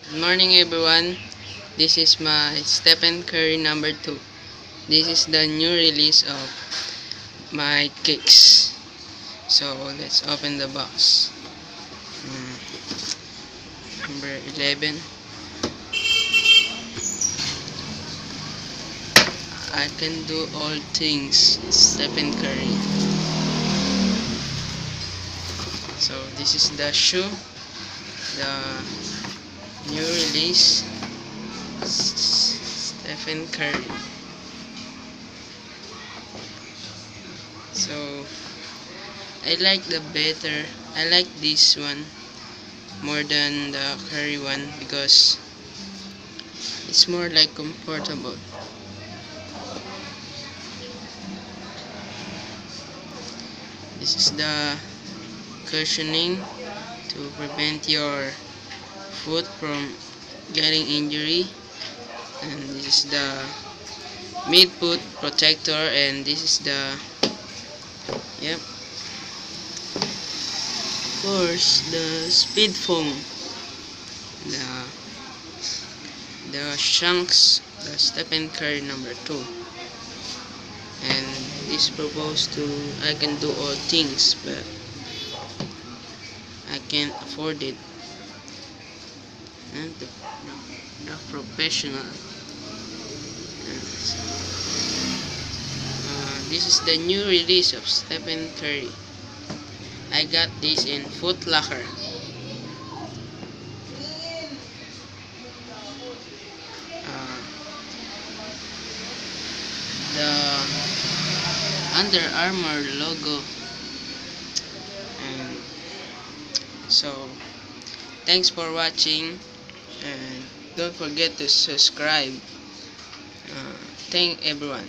Good morning everyone. This is my Stephen Curry number 2. This is the new release of my cakes. So let's open the box. Number 11. I can do all things, Stephen Curry. So this is the shoe, the new release, Stephen Curry. So I like this one more than the Curry one because it's more like comfortable. This is the cushioning to prevent your foot from getting injury, and this is the mid-foot protector, and this is the of course the speed foam, the Shanks, the Stephen Curry number 2, and this proposed to I can do all things, but I can't afford it. And the professional. This is the new release of Stephen Curry. I got this in Foot Locker. The Under Armour logo. And so thanks for watching, and don't forget to subscribe. Thank everyone.